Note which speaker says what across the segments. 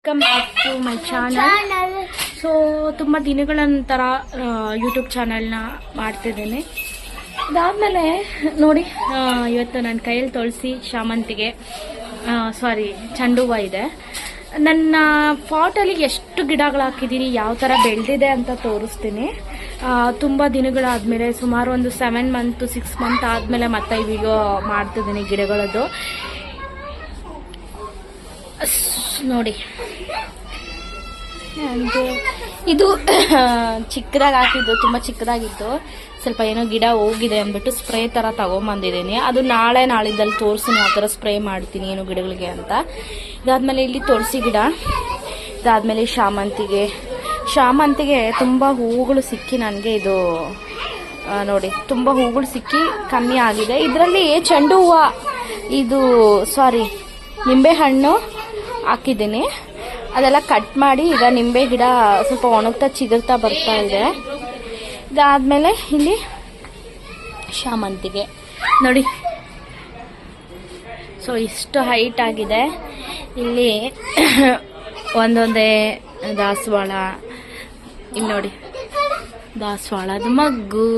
Speaker 1: Welcome back to my channel. So ತುಂಬ ದಿನಗಳ ನಂತರ ಯೂಟ್ಯೂಬ್ ಚಾನಲ್ನ ಮಾಡ್ತಿದ್ದೀನಿ. ಅದಾದಮೇಲೆ ನೋಡಿ, ಇವತ್ತು ನನ್ನ ಕೈಯಲ್ಲಿ ತುಳಸಿ, ಶಾಮಂತಿಗೆ, ಚೆಂಡು ಹೂವು ಇದೆ. ನನ್ನ ಪಾಟಲ್ಲಿ ಎಷ್ಟು ಗಿಡಗಳು ಹಾಕಿದ್ದೀನಿ, ಯಾವ ಥರ ಬೆಳೆದಿದೆ ಅಂತ ತೋರಿಸ್ತೀನಿ. ತುಂಬ ದಿನಗಳಾದಮೇಲೆ, ಸುಮಾರು ಒಂದು 7 ಮಂತ್ 6 ಮಂತ್ ಆದಮೇಲೆ ಮತ್ತೆ ಈ ವಿಡಿಯೋ ಮಾಡ್ತಿದ್ದೀನಿ ಗಿಡಗಳದ್ದು. ನೋಡಿ, ಇದು ಚಿಕ್ಕದಾಗಿ ಹಾಕಿದ್ದು, ತುಂಬ ಚಿಕ್ಕದಾಗಿತ್ತು. ಸ್ವಲ್ಪ ಏನೋ ಗಿಡ ಹೋಗಿದೆ ಅಂದ್ಬಿಟ್ಟು ಸ್ಪ್ರೇ ಥರ ತಗೊಂಬಂದಿದ್ದೀನಿ. ಅದು ನಾಳಿದ್ದಲ್ಲಿ ತೋರಿಸ್ತೀನಿ ಯಾವ ಥರ ಸ್ಪ್ರೇ ಮಾಡ್ತೀನಿ ಏನು ಗಿಡಗಳಿಗೆ ಅಂತ. ಇದಾದ್ಮೇಲೆ ಇಲ್ಲಿ ತುಳಸಿ ಗಿಡ, ಇದಾದ್ಮೇಲೆ ಶಾಮಂತಿಗೆ ತುಂಬ ಹೂವುಗಳು ಸಿಕ್ಕಿ ನನಗೆ ಇದು ನೋಡಿ, ತುಂಬ ಹೂವುಗಳು ಸಿಕ್ಕಿ ಕಮ್ಮಿ ಆಗಿದೆ. ಇದರಲ್ಲಿ ಚೆಂಡು ಹೂವು, ಇದು ನಿಂಬೆ ಹಣ್ಣು ಹಾಕಿದ್ದೀನಿ. ಅದೆಲ್ಲ ಕಟ್ ಮಾಡಿ ಈಗ ನಿಂಬೆ ಗಿಡ ಸ್ವಲ್ಪ ಒಣಗ್ತಾ ಚಿಗುರ್ತಾ ಬರ್ತಾ ಇದೆ. ಇದಾದ್ಮೇಲೆ ಇಲ್ಲಿ ಶಾಮಂತಿಗೆ ನೋಡಿ, ಸೊ ಇಷ್ಟು ಹೈಟ್ ಆಗಿದೆ. ಇಲ್ಲಿ ಒಂದೊಂದೇ ದಾಸವಾಳ, ಇಲ್ಲಿ ನೋಡಿ ದಾಸವಾಳದ ಮಗ್ಗು,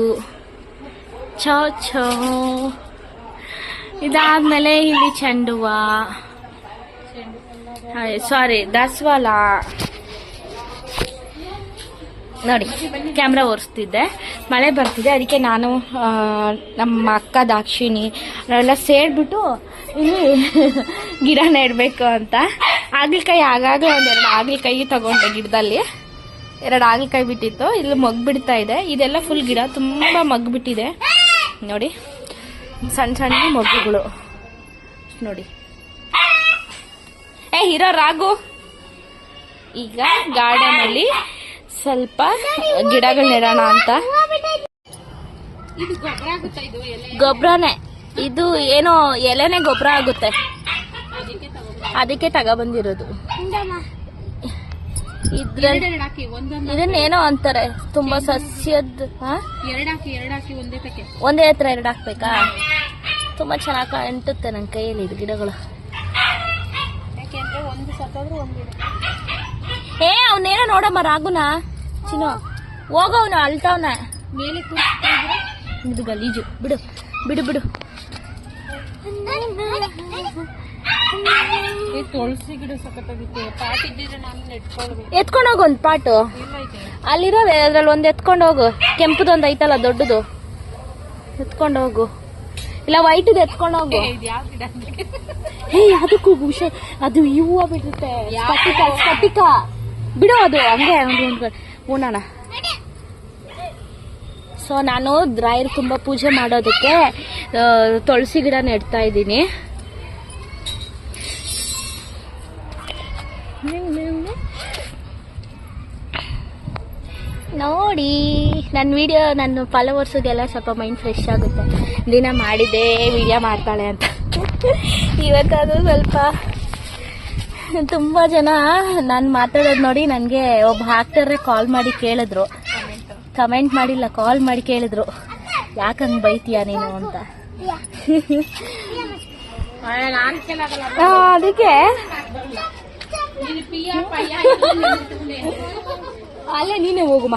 Speaker 1: ಚೋ. ಇದಾದ್ಮೇಲೆ ಇಲ್ಲಿ ಚೆಂಡು ಹೂವು, ದಾಸವಾಳ ನೋಡಿ. ಕ್ಯಾಮ್ರಾ ಒರೆಸ್ತಿದ್ದೆ, ಮಳೆ ಬರ್ತಿದೆ, ಅದಕ್ಕೆ ನಾನು ನಮ್ಮ ಅಕ್ಕ ದಾಕ್ಷಿಣಿ ನಾವೆಲ್ಲ ಸೇರ್ಬಿಟ್ಟು ಇಲ್ಲಿ ಗಿಡ ನೆಡಬೇಕು ಅಂತ. ಹಾಗಲಕಾಯಿ ಆಗಾಗ ಒಂದೆರಡು ಹಾಗಲಕಾಯಿ ತಗೊಂಡೆ, ಗಿಡದಲ್ಲಿ 2 ಹಾಗಲಕಾಯಿ ಬಿಟ್ಟಿತ್ತು. ಇಲ್ಲಿ ಮಗ್ಬಿಡ್ತಾ ಇದೆ. ಇದೆಲ್ಲ ಫುಲ್ ಗಿಡ ತುಂಬ ಮಗ್ಬಿಟ್ಟಿದೆ ನೋಡಿ, ಸಣ್ಣ ಮಗ್ಗುಗಳು ನೋಡಿ. ಹೀರೋ ರಾಗು. ಈಗ ಗಾರ್ಡನ್ ಅಲ್ಲಿ ಸ್ವಲ್ಪ ಗಿಡಗಳು ನೆಡೋಣ ಅಂತ. ಗೊಬ್ಬರನೇ ಇದು, ಏನೋ ಎಲೆನೇ ಗೊಬ್ಬರ ಆಗುತ್ತೆ, ಅದಕ್ಕೆ ತಗೊಬಂದಿರೋದು. ಇದನ್ನೇನೋ ಅಂತಾರೆ, ತುಂಬಾ ಸಸ್ಯದ. ಒಂದೇ ಹತ್ರ 2 ಹಾಕ್ಬೇಕಾ? ತುಂಬಾ ಚೆನ್ನಾಗಿ ಕಾಣ್ತುತ್ತೆ ನನ್ನ ಕೈಯಲ್ಲಿ ಇದು ಗಿಡಗಳು. ಅವನೇನೋ ನೋಡಮ್ಮ ರಾಗುನ ಚಿನ್ನು, ಹೋಗವನು ಅಳ್ತಾವನ ಮೇಲೆ. ಇದು ಗಲೀಜು, ಬಿಡು. ತುಳಸಿ ಗಿಡ ಎತ್ಕೊಂಡು ಹೋಗು, ಒಂದು ಪಾಟು ಅಲ್ಲಿರೋವೆ, ಅದ್ರಲ್ಲಿ ಒಂದು ಎತ್ಕೊಂಡು ಹೋಗು. ಕೆಂಪುದೊಂದು ಐತಲ್ಲ ದೊಡ್ಡದು, ಎತ್ಕೊಂಡು ಹೋಗು. ಇಲ್ಲ ವೈಟದು ಎತ್ಕೊಂಡು ಹೋಗು. ಅದಕ್ಕೂ ಹುಷಾರ್, ಅದು ಈ ಹೂವು ಬಿಡುತ್ತೆ. ಸ್ಫಟಿಕ ಬಿಡು, ಅದು ಹಂಗೆ ಉಣ್ಣೋಣ. ಸೊ ನಾನು ರಾಯರು ತುಂಬ ಪೂಜೆ ಮಾಡೋದಕ್ಕೆ ತುಳಸಿ ಗಿಡ ನೆಡ್ತಾ ಇದ್ದೀನಿ. ನೋಡಿ ನನ್ನ ವಿಡಿಯೋ, ನನ್ನ ಫಾಲೋವರ್ಸಿಗೆಲ್ಲ ಸ್ವಲ್ಪ ಮೈಂಡ್ ಫ್ರೆಶ್ ಆಗುತ್ತೆ. ದಿನ ಮಾಡಿದ್ದೆ ವಿಡಿಯೋ ಮಾಡ್ತಾಳೆ ಅಂತ. ಇವತ್ತದು ಸ್ವಲ್ಪ ತುಂಬ ಜನ ನಾನು ಮಾತಾಡೋದು ನೋಡಿ ನನಗೆ ಒಬ್ಬ ಹಾಕ್ತಾರೆ ಕಾಲ್ ಮಾಡಿ ಕೇಳಿದ್ರು, ಕಮೆಂಟ್ ಮಾಡಿಲ್ಲ, ಕಾಲ್ ಮಾಡಿ ಕೇಳಿದ್ರು, ಯಾಕಂಗೆ ಬೈತೀಯ ನೀನು ಅಂತ. ಅದಕ್ಕೆ ಅಲ್ಲೇ ನೀನೇ ಹೋಗುಮ್ಮ.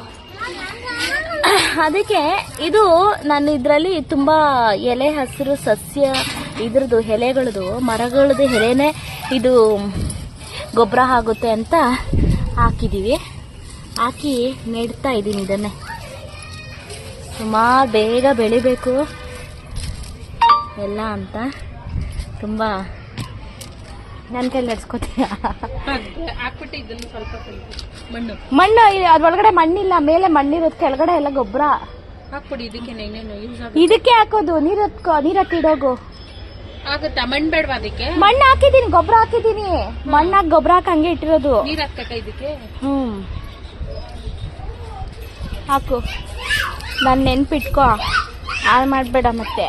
Speaker 1: ಅದಕ್ಕೆ ಇದು ನಾನು ಇದರಲ್ಲಿ ತುಂಬ ಎಲೆ ಹಸಿರು ಸಸ್ಯ, ಇದ್ರದ್ದು ಎಲೆಗಳದು, ಮರಗಳದ್ದು ಎಲೆನೇ ಇದು ಗೊಬ್ಬರ ಆಗುತ್ತೆ ಅಂತ ಹಾಕಿ ನೆಡ್ತಾ ಇದ್ದೀನಿ. ಇದನ್ನೇ ಸುಮಾರು ಬೇಗ ಬೆಳಿಬೇಕು ಎಲ್ಲ ಅಂತ ತುಂಬ ನನ್ನ ಕೈಲಿ ನಡೆಸ್ಕೊತೀಯ. ಮಣ್ಣು ಅದ್ರೊಳಗಡೆ ಮಣ್ಣಿಲ್ಲ, ಮೇಲೆ ಮಣ್ಣಿರುತ್ತೆ, ಕೆಳಗಡೆ ಎಲ್ಲ ಗೊಬ್ಬರ ಹಾಕ್ಬಿಡಿ. ಇದಕ್ಕೆ ಹಾಕೋದು, ನೀರತ್ತಿಡೋಗು. ಮಣ್ಣು ಬೇಡವಾ ಅದಕ್ಕೆ? ಮಣ್ಣು ಹಾಕಿದೀನಿ, ಗೊಬ್ಬರ ಹಾಕಿದೀನಿ. ಮಣ್ಣಾಗಿ ಗೊಬ್ಬರ ಹಾಕಿ ಹಂಗೆ ಇಟ್ಟಿರೋದು. ಇದಕ್ಕೆ ಹಾಕು. ನಾನು ನೆನ್ಪಿಟ್ಕೋ, ಹಾಳು ಮಾಡಬೇಡ. ಮತ್ತೆ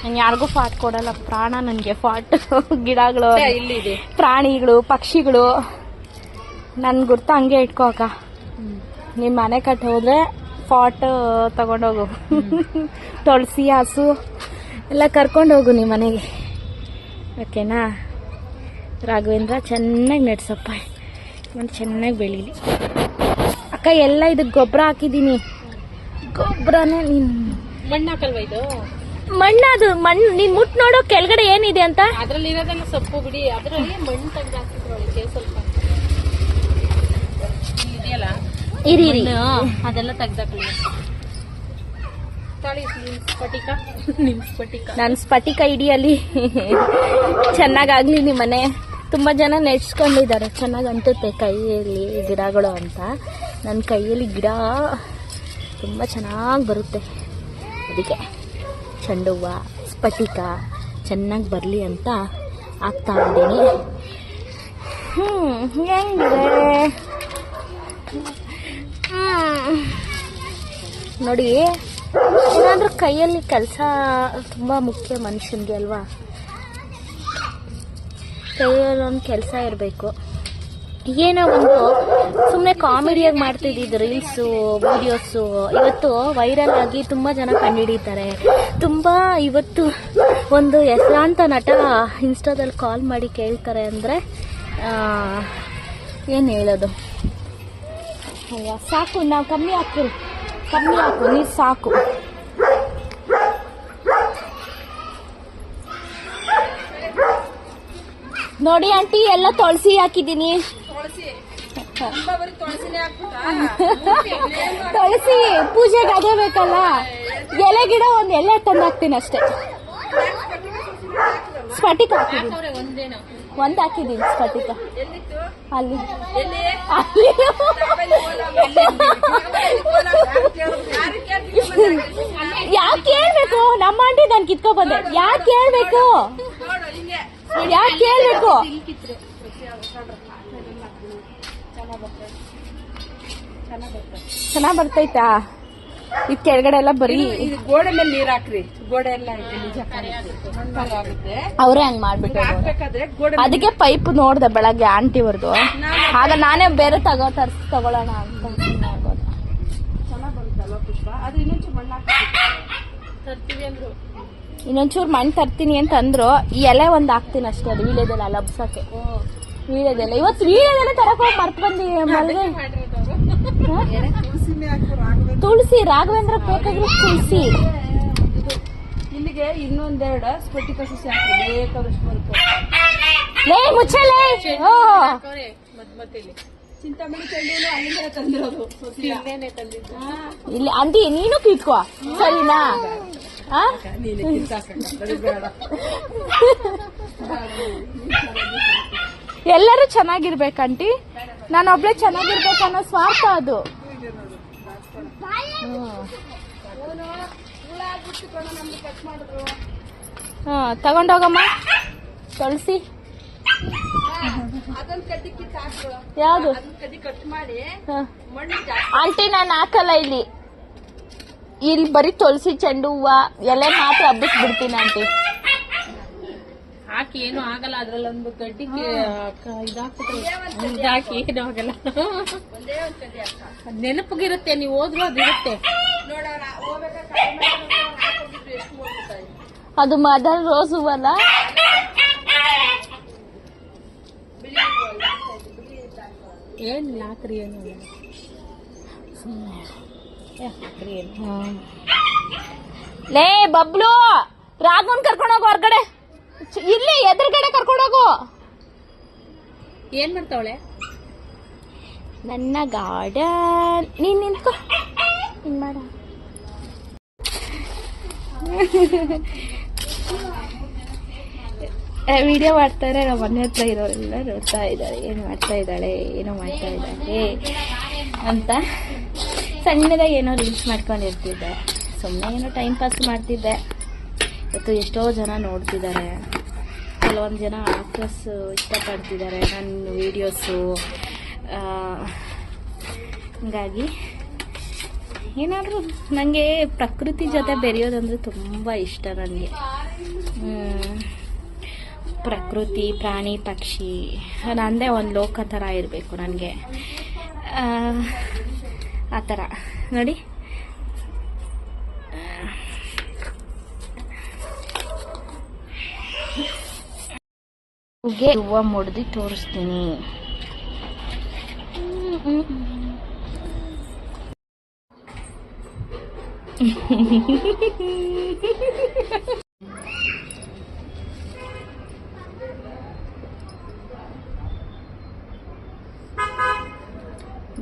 Speaker 1: ನಾನು ಯಾರಿಗೂ ಫಾಟ್ ಕೊಡಲ್ಲ, ಪ್ರಾಣ ನನಗೆ ಫಾಟ್. ಗಿಡಗಳು, ಪ್ರಾಣಿಗಳು, ಪಕ್ಷಿಗಳು ನನ್ ಗುರ್ತ ಹಂಗೆ ಇಟ್ಕೋಕ. ನಿಮ್ಮ ಮನೆ ಕಟ್ಟಿ ಹೋದ್ರೆ ಫಾಟ್ ತಗೊಂಡೋಗು. ತುಳಸಿ, ಹಸು ಎಲ್ಲ ಕರ್ಕೊಂಡೋಗು ನಿಮ್ಮ ಮನೆಗೆ, ಓಕೆನಾ? ರಾಘವೇಂದ್ರ ಚೆನ್ನಾಗಿ ನೆಡ್ಸಪ್ಪ. ಒಂದು ಚೆನ್ನಾಗಿ ಬೆಳೀಲಿ. ಅಕ್ಕ ಎಲ್ಲ ಇದಕ್ಕೆ ಗೊಬ್ಬರ ಹಾಕಿದ್ದೀನಿ. ಗೊಬ್ಬರನೇ ನೀನು
Speaker 2: ಮಣ್ಣು ಹಾಕಲ್ವಾ ಇದು?
Speaker 1: ಮಣ್ಣದು ಮಣ್ಣು ನೀನು ಮುಟ್ಟು ನೋಡು ಕೆಳಗಡೆ ಏನಿದೆ ಅಂತ.
Speaker 2: ಅದ್ರಲ್ಲಿ ಇರೋದೆಲ್ಲ ಸೊಪ್ಪು ಬಿಡಿ, ಅದರಲ್ಲಿ ಮಣ್ಣು ತೆಗೆದು ಹಾಕಿದ್ರೊಳಗೆ ಸ್ವಲ್ಪ ಇದೆಯಲ್ಲ
Speaker 1: ಇರಿ
Speaker 2: ಅದೆಲ್ಲ ತೆಗ್ದಾಕಲಿ. ಸ್ಫಟಿಕ ನಿಮ್ ಸ್ಫಟಿಕ
Speaker 1: ನಾನು ಸ್ಫಟಿಕ ಹಿಡಿಯಲಿ ಚೆನ್ನಾಗಾಗ್ಲಿ ನಿಮ್ಮ ಮನೆ. ತುಂಬ ಜನ ನೆಡ್ಸ್ಕೊಂಡಿದ್ದಾರೆ, ಚೆನ್ನಾಗಿ ಅಂಟುತ್ತೆ ಕೈಯಲ್ಲಿ ಗಿಡಗಳು ಅಂತ. ನನ್ನ ಕೈಯಲ್ಲಿ ಗಿಡ ತುಂಬ ಚೆನ್ನಾಗಿ ಬರುತ್ತೆ, ಅದಕ್ಕೆ ಚೆಂಡು ಹೂವು ಸ್ಫಟಿಕ ಚೆನ್ನಾಗಿ ಬರಲಿ ಅಂತ ಹಾಕ್ತಾ ಇದ್ದೀನಿ. ಹೆಂಗಿದೆ ನೋಡಿ, ಏನಾದರೂ ಕೈಯಲ್ಲಿ ಕೆಲಸ ತುಂಬ ಮುಖ್ಯ ಮನುಷ್ಯನಿಗೆ ಅಲ್ವಾ. ಕೈಯಲ್ಲಿ ಒಂದು ಕೆಲಸ ಇರಬೇಕು. ಏನೋ ಒಂದು ಸುಮ್ಮನೆ ಕಾಮಿಡಿಯಾಗಿ ಮಾಡ್ತಿದ್ದಿದ್ದು ರೀಲ್ಸು ವಿಡಿಯೋಸು ಇವತ್ತು ವೈರಲ್ ಆಗಿ ತುಂಬ ಜನ ಕಂಡುಹಿಡಿತಾರೆ. ತುಂಬ ಇವತ್ತು ಒಂದು ಹೆಸರಾಂತ ನಟ ಇನ್ಸ್ಟಾದಲ್ಲಿ ಕಾಲ್ ಮಾಡಿ ಕೇಳ್ತಾರೆ ಅಂದರೆ ಏನು ಹೇಳೋದು. ಅಯ್ಯ ಸಾಕು, ನಾವು ಕಮ್ಮಿ ಹಾಕು ನೀರು ಸಾಕು. ನೋಡಿ ಆಂಟಿ, ಎಲ್ಲ ತುಳಸಿ ಹಾಕಿದ್ದೀನಿ. ತುಳಸಿ ಪೂಜೆಗೆ ಅದೇ ಬೇಕಲ್ಲ. ಎಲೆ ಗಿಡ ಒಂದು ಎಲೆ ತಂದು ಹಾಕ್ತೀನಿ ಅಷ್ಟೇ. ಸ್ಫಟಿಕ ಹಾಕಿದ್ದೀನಿ, ಒಂದು ಹಾಕಿದ್ದೀನಿ ಸ್ಫಟಿಕ. ಅಲ್ಲಿ ಯಾಕೆ ಹೇಳ್ಬೇಕು? ನಮ್ಮ ಆಂಟಿ ನಾನು ಕಿತ್ಕೊ ಬಂದೆ. ಯಾಕೆ ಹೇಳ್ಬೇಕು? ಚೆನ್ನಾಗ್ ಬರ್ತೈತಾ? ಇದ್ ಕೆಳಗಡೆ ಎಲ್ಲ ಬರೀ
Speaker 2: ಗೋಡೆ ಮೇಲೆ ನೀರ್ ಹಾಕ್ರಿ. ಗೋಡೆ ಎಲ್ಲ
Speaker 1: ಅವ್ರೇ ಹಂಗ್ ಮಾಡ್ಬಿಟ್ಟು ಅದಕ್ಕೆ ಪೈಪ್ ನೋಡ್ದೆ ಬೆಳಗ್ಗೆ ಆಂಟಿವರ್ದು. ಆಗ ನಾನೇ ಬೇರೆ ತಗೊಳ್ಳೋಣ ಅಂತ ಮಾಡ್ಬೋದು.
Speaker 2: ಚೆನ್ನಾಗ್ ಬರುತ್ತಲ್ವಾ ಪುಷ್ಪ? ಅದು ಇನ್ನೊಂಚೂರು ಮಣ್ಣು ತರ್ತೀವಿ ಅಂದ್ರು.
Speaker 1: ಇನ್ನೊಂಚೂರು ಮಣ್ಣು ತರ್ತೀನಿ ಅಂತ ಅಂದ್ರು. ಈ ಎಲೆ ಒಂದು ಹಾಕ್ತೀನಿ ಅಷ್ಟೇ, ಅದು ವೀಳ್ಯದೆಲ್ಲ ಲಬ್ಸಕ್ಕೆ. ವೀಳ್ಯದೆಲ್ಲ ಇವತ್ತು ವೀಳ್ಯದೆಲ್ಲ ತರಕ್ ಹೋಗಿ ಮರ್ತ್ ಬಂದಿ. ಮಲ್ಗೆ ತುಳಸಿ ರಾಘವೇಂದ್ರ ಬೇಕಾದ್ರೆ ತುಳಸಿ.
Speaker 2: ಇಲ್ಲಿಗೆ ಇನ್ನೊಂದೆರಡು ಸ್ಫಟಿಕ ಸಸಿ ಹಾಕಿ ಬೇಕಾದಷ್ಟು ಬರುತ್ತೆ.
Speaker 1: ಲೇ ಮುಚ್ಚಲೇ.
Speaker 2: ಚಿಂತಾಮಣಿ ಚೆಂಡು ಅಲ್ಲಿಂದ ತಂದಿರೋದು, ತಂದಿದ್ದು.
Speaker 1: ಇಲ್ಲಿ ಅಂದಿ ನೀನು ಕಿತ್ಕೋ ಸರಿನಾ? ಎಲ್ಲರೂ ಚೆನ್ನಾಗಿರ್ಬೇಕಂಟಿ. ನಾನು ಒಬ್ಳೆ ಚೆನ್ನಾಗಿರ್ಬೇಕನ್ನೋ ಸ್ವಾರ್ಥ ಅದು. ತಗೊಂಡೋಗಮ್ಮ ತುಳಸಿ. ಯಾವುದು ಆಂಟಿ? ನಾನು ಹಾಕಲ್ಲ ಇಲ್ಲಿ. ಇಲ್ಲಿ ಬರೀ ತುಳಸಿ ಚೆಂಡು ಹೂವ ಎಲೆ ಮಾತ್ರ ಹಬ್ಬಿಸ್ಬಿಡ್ತೀನಿ ಆಂಟಿ.
Speaker 2: ಹಾಕಿ ಏನು ಆಗಲ್ಲ. ಅದ್ರಲ್ಲಿ ಒಂದು ಗಡ್ಡಿಗೆ ಇದಾಕಿ ಏನು ಆಗಲ್ಲ. ನೆನಪಿಗಿರುತ್ತೆ, ನೀವು ಹೋದ್ರು ಅದಿರುತ್ತೆ.
Speaker 1: ಅದು ಮದರ್ ರೋಸ್ ಹೂವಲ್ಲ?
Speaker 2: ಏನಿಲ್ಲ ಹಾಕ್ರಿ, ಏನು
Speaker 1: ಲೇ ಬಬ್ಲು, ರಾಘವನ್ ಕರ್ಕೊಂಡೋಗು ಹೊರ್ಗಡೆ. ಇಲ್ಲಿ ಎದುರುಗಡೆ ಕರ್ಕೊಂಡೋಗು.
Speaker 2: ಏನ್ ಮಾಡ್ತಾವಳೆ?
Speaker 1: ನನ್ನ ಗಾರ್ಡನ್. ನೀನ್ ನಿಂತ್ಕೋ, ಹಿಂಗ್ ಮಾಡ. ವಿಡಿಯೋ ಮಾಡ್ತಾರೆ. ನಮ್ಮ ಮನೆ ಹತ್ರ ಇರೋರೆಲ್ಲ ನೋಡ್ತಾ ಇದ್ದಾರೆ, ಏನು ಮಾಡ್ತಾ ಇದ್ದಾಳೆ ಅಂತ. ಸಣ್ಣದಾಗಿ ಏನೋ ರೀಲ್ಸ್ ಮಾಡ್ಕೊಂಡಿರ್ತಿದ್ದೆ, ಸುಮ್ಮನೆ ಏನೋ ಟೈಮ್ ಪಾಸ್ ಮಾಡ್ತಿದ್ದೆ. ಇವತ್ತು ಎಷ್ಟೋ ಜನ ನೋಡ್ತಿದ್ದಾರೆ, ಕೆಲವೊಂದು ಜನ ಆಕ್ಟರ್ಸ್ ಇಷ್ಟಪಡ್ತಿದ್ದಾರೆ ನನ್ನ ವೀಡಿಯೋಸು. ಹಂಗಾಗಿ ಏನಾದರೂ ನನಗೆ ಪ್ರಕೃತಿ ಜೊತೆ ಬೆರೆಯೋದಂದ್ರೆ ತುಂಬ ಇಷ್ಟ. ನನಗೆ ಪ್ರಕೃತಿ, ಪ್ರಾಣಿ, ಪಕ್ಷಿ ನಂದೇ ಒಂದು ಲೋಕ ಥರ ಇರಬೇಕು ನನಗೆ. ಆ ಥರ ನೋಡಿ. ಹೂವು ಮುಡ್ದು ತೋರಿಸ್ತೀನಿ.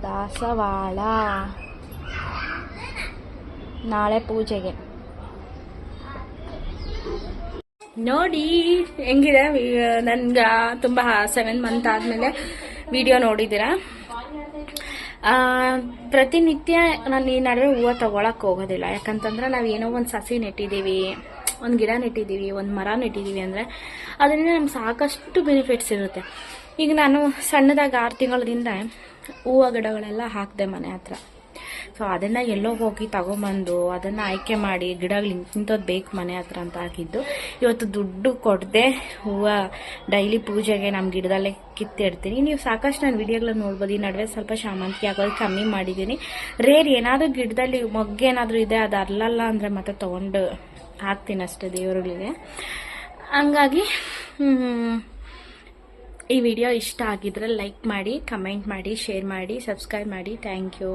Speaker 1: ದಾಸವಾಳ ನಾಳೆ ಪೂಜೆಗೆ. ನೋಡಿ ಹೆಂಗಿದೆ ನನ್ಗೆ ತುಂಬ 7 ಮಂತ್ ಆದಮೇಲೆ ವಿಡಿಯೋ ನೋಡಿದ್ದೀರಾ. ಪ್ರತಿನಿತ್ಯ ನಾನು ಈ ನಡುವೆ ಹೂವು ತಗೊಳಕ್ಕೆ ಹೋಗೋದಿಲ್ಲ. ಯಾಕಂತಂದ್ರೆ ನಾವು ಏನೋ ಒಂದು ಸಸಿ ನೆಟ್ಟಿದ್ದೀವಿ, ಒಂದು ಗಿಡ ನೆಟ್ಟಿದ್ದೀವಿ, ಒಂದು ಮರ ನೆಟ್ಟಿದ್ದೀವಿ ಅಂದರೆ ಅದರಿಂದ ನಮ್ಗೆ ಸಾಕಷ್ಟು ಬೆನಿಫಿಟ್ಸ್ ಇರುತ್ತೆ. ಈಗ ನಾನು ಸಣ್ಣದಾಗಿ 6 ತಿಂಗಳಿಂದ ಹೂವು ಗಿಡಗಳೆಲ್ಲ ಹಾಕಿದೆ ಮನೆ ಹತ್ರ. ಸೊ ಅದನ್ನು ಎಲ್ಲೋ ಹೋಗಿ ತಗೊಂಬಂದು ಅದನ್ನು ಆಯ್ಕೆ ಮಾಡಿ ಗಿಡಗಳು ಇಂಥದ್ದು ಬೇಕು ಮನೆ ಹತ್ರ ಅಂತ ಹಾಕಿದ್ದು. ಇವತ್ತು ದುಡ್ಡು ಕೊಡದೆ ಹೂವು ಡೈಲಿ ಪೂಜೆಗೆ ನಮ್ಮ ಗಿಡದಲ್ಲೇ ಕಿತ್ತಿಡ್ತೀನಿ. ನೀವು ಸಾಕಷ್ಟು ನಾನು ವಿಡಿಯೋಗಳನ್ನ ನೋಡ್ಬೋದು. ಈ ನಡುವೆ ಸ್ವಲ್ಪ ಶಾಮಂತಿಗೆ ಆಗೋದು ಕಮ್ಮಿ ಮಾಡಿದ್ದೀನಿ. ರೇರ್ ಏನಾದರೂ ಗಿಡದಲ್ಲಿ ಮೊಗ್ಗೇನಾದರೂ ಇದೆ ಅದು ಅಲ್ಲಲ್ಲ ಅಂದರೆ ಮತ್ತೆ ತೊಗೊಂಡು ಹಾಕ್ತೀನಿ ಅಷ್ಟೇ ದೇವರುಗಳಿಗೆ. ಹಂಗಾಗಿ ಈ ವಿಡಿಯೋ ಇಷ್ಟ ಆಗಿದ್ರೆ ಲೈಕ್ ಮಾಡಿ, ಕಮೆಂಟ್ ಮಾಡಿ, ಶೇರ್ ಮಾಡಿ, ಸಬ್ಸ್ಕ್ರೈಬ್ ಮಾಡಿ. Thank you.